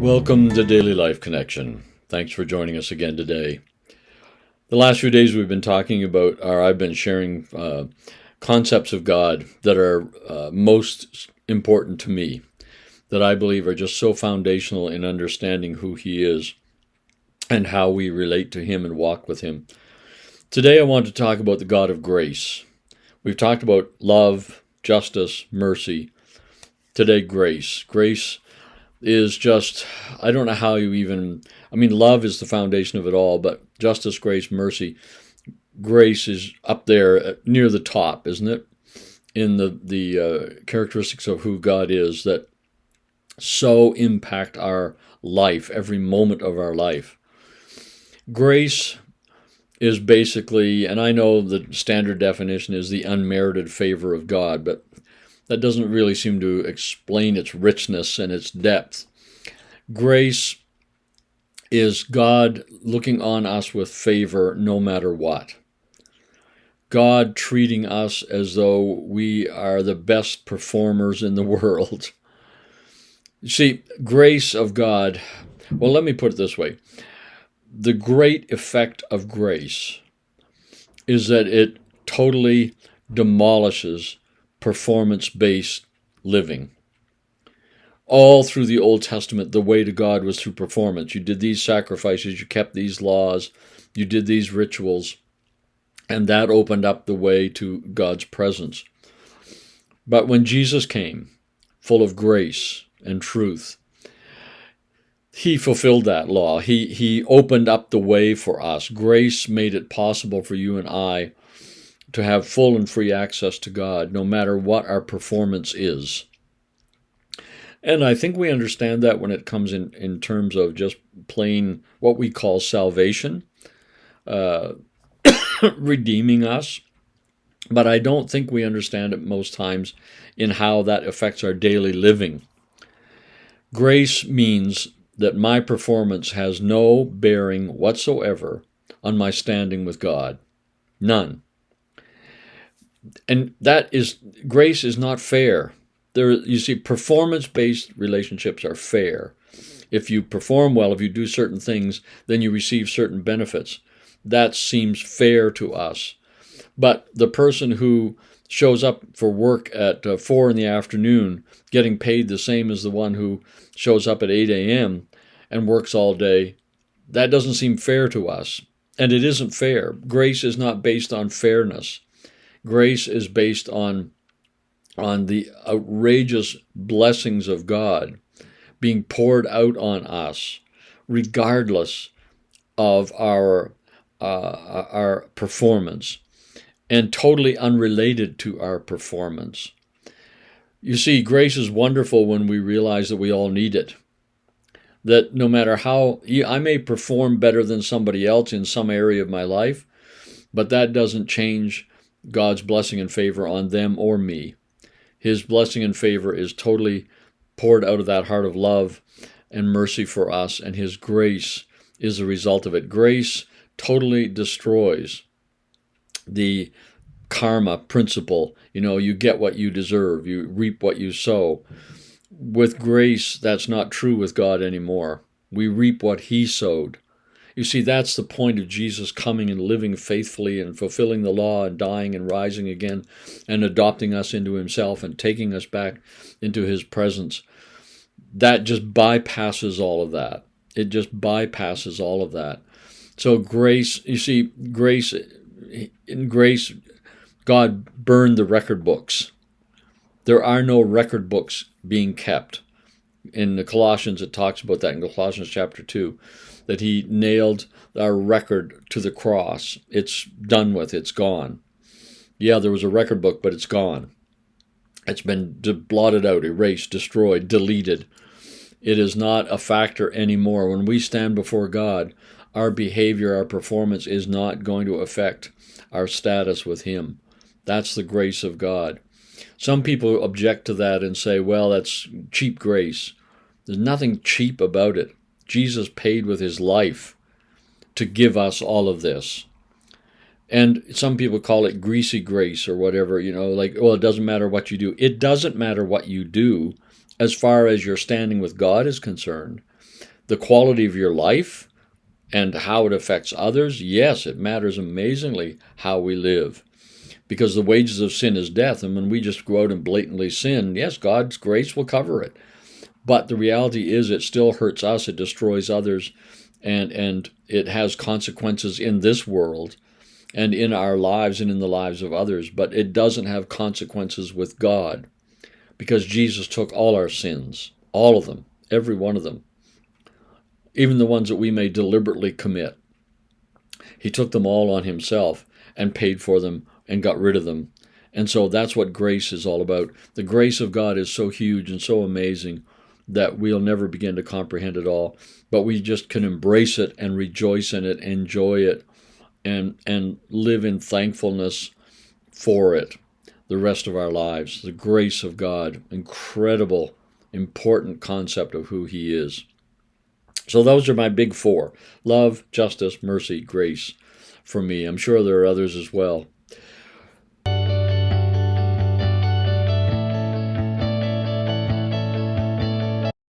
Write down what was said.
Welcome to Daily Life Connection. Thanks for joining us again today. The last few days we've been talking about, or I've been sharing concepts of God that are most important to me, that I believe are just so foundational in understanding who He is and how we relate to Him and walk with Him. Today I want to talk about the God of grace. We've talked about love, justice, mercy. Today, grace. Grace is just, I don't know how you even, love is the foundation of it all, but justice, grace, mercy, grace is up there near the top, isn't it? In the characteristics of who God is that so impact our life, every moment of our life. Grace is basically, and I know the standard definition is the unmerited favor of God, but that doesn't really seem to explain its richness and its depth. Grace is God looking on us with favor no matter what. God treating us as though we are the best performers in the world. You see, grace of God, well, let me put it this way. The great effect of grace is that it totally demolishes performance-based living. All through the Old Testament, the way to God was through performance. You did these sacrifices, you kept these laws, you did these rituals, and that opened up the way to God's presence. But when Jesus came, full of grace and truth, He fulfilled that law. He opened up the way for us. Grace made it possible for you and I to have full and free access to God, no matter what our performance is. And I think we understand that when it comes in terms of just plain what we call salvation, redeeming us. But I don't think we understand it most times in how that affects our daily living. Grace means that my performance has no bearing whatsoever on my standing with God. None. And grace is not fair. You see, performance-based relationships are fair. If you perform well, if you do certain things, then you receive certain benefits. That seems fair to us. But the person who shows up for work at 4 in the afternoon, getting paid the same as the one who shows up at 8 a.m. and works all day, that doesn't seem fair to us. And it isn't fair. Grace is not based on fairness. Grace is based on the outrageous blessings of God being poured out on us, regardless of our performance, and totally unrelated to our performance. You see, grace is wonderful when we realize that we all need it. That no matter how, I may perform better than somebody else in some area of my life, but that doesn't change God's blessing and favor on them or me. His blessing and favor is totally poured out of that heart of love and mercy for us, and His grace is the result of it. Grace totally destroys the karma principle. You get what you deserve. You reap what you sow. With grace, that's not true with God anymore. We reap what He sowed. You see, that's the point of Jesus coming and living faithfully and fulfilling the law and dying and rising again and adopting us into Himself and taking us back into His presence. That just bypasses all of that. It just bypasses all of that. So grace, you see, in grace, God burned the record books. There are no record books being kept. In the Colossians, it talks about that in Colossians chapter 2. That He nailed our record to the cross. It's done with. It's gone. Yeah, there was a record book, but it's gone. It's been blotted out, erased, destroyed, deleted. It is not a factor anymore. When we stand before God, our behavior, our performance is not going to affect our status with Him. That's the grace of God. Some people object to that and say, well, that's cheap grace. There's nothing cheap about it. Jesus paid with His life to give us all of this. And some people call it greasy grace or whatever, it doesn't matter what you do. It doesn't matter what you do as far as your standing with God is concerned. The quality of your life and how it affects others, yes, it matters amazingly how we live. Because the wages of sin is death, and when we just go out and blatantly sin, yes, God's grace will cover it. But the reality is it still hurts us, it destroys others, and it has consequences in this world and in our lives and in the lives of others. But it doesn't have consequences with God, because Jesus took all our sins, all of them, every one of them, even the ones that we may deliberately commit. He took them all on himself and paid for them and got rid of them. And so that's what grace is all about. The grace of God is so huge and so amazing that we'll never begin to comprehend it all. But we just can embrace it and rejoice in it, enjoy it, and live in thankfulness for it the rest of our lives. The grace of God, incredible, important concept of who he is. So those are my big four: love, justice, mercy, grace for me. I'm sure there are others as well.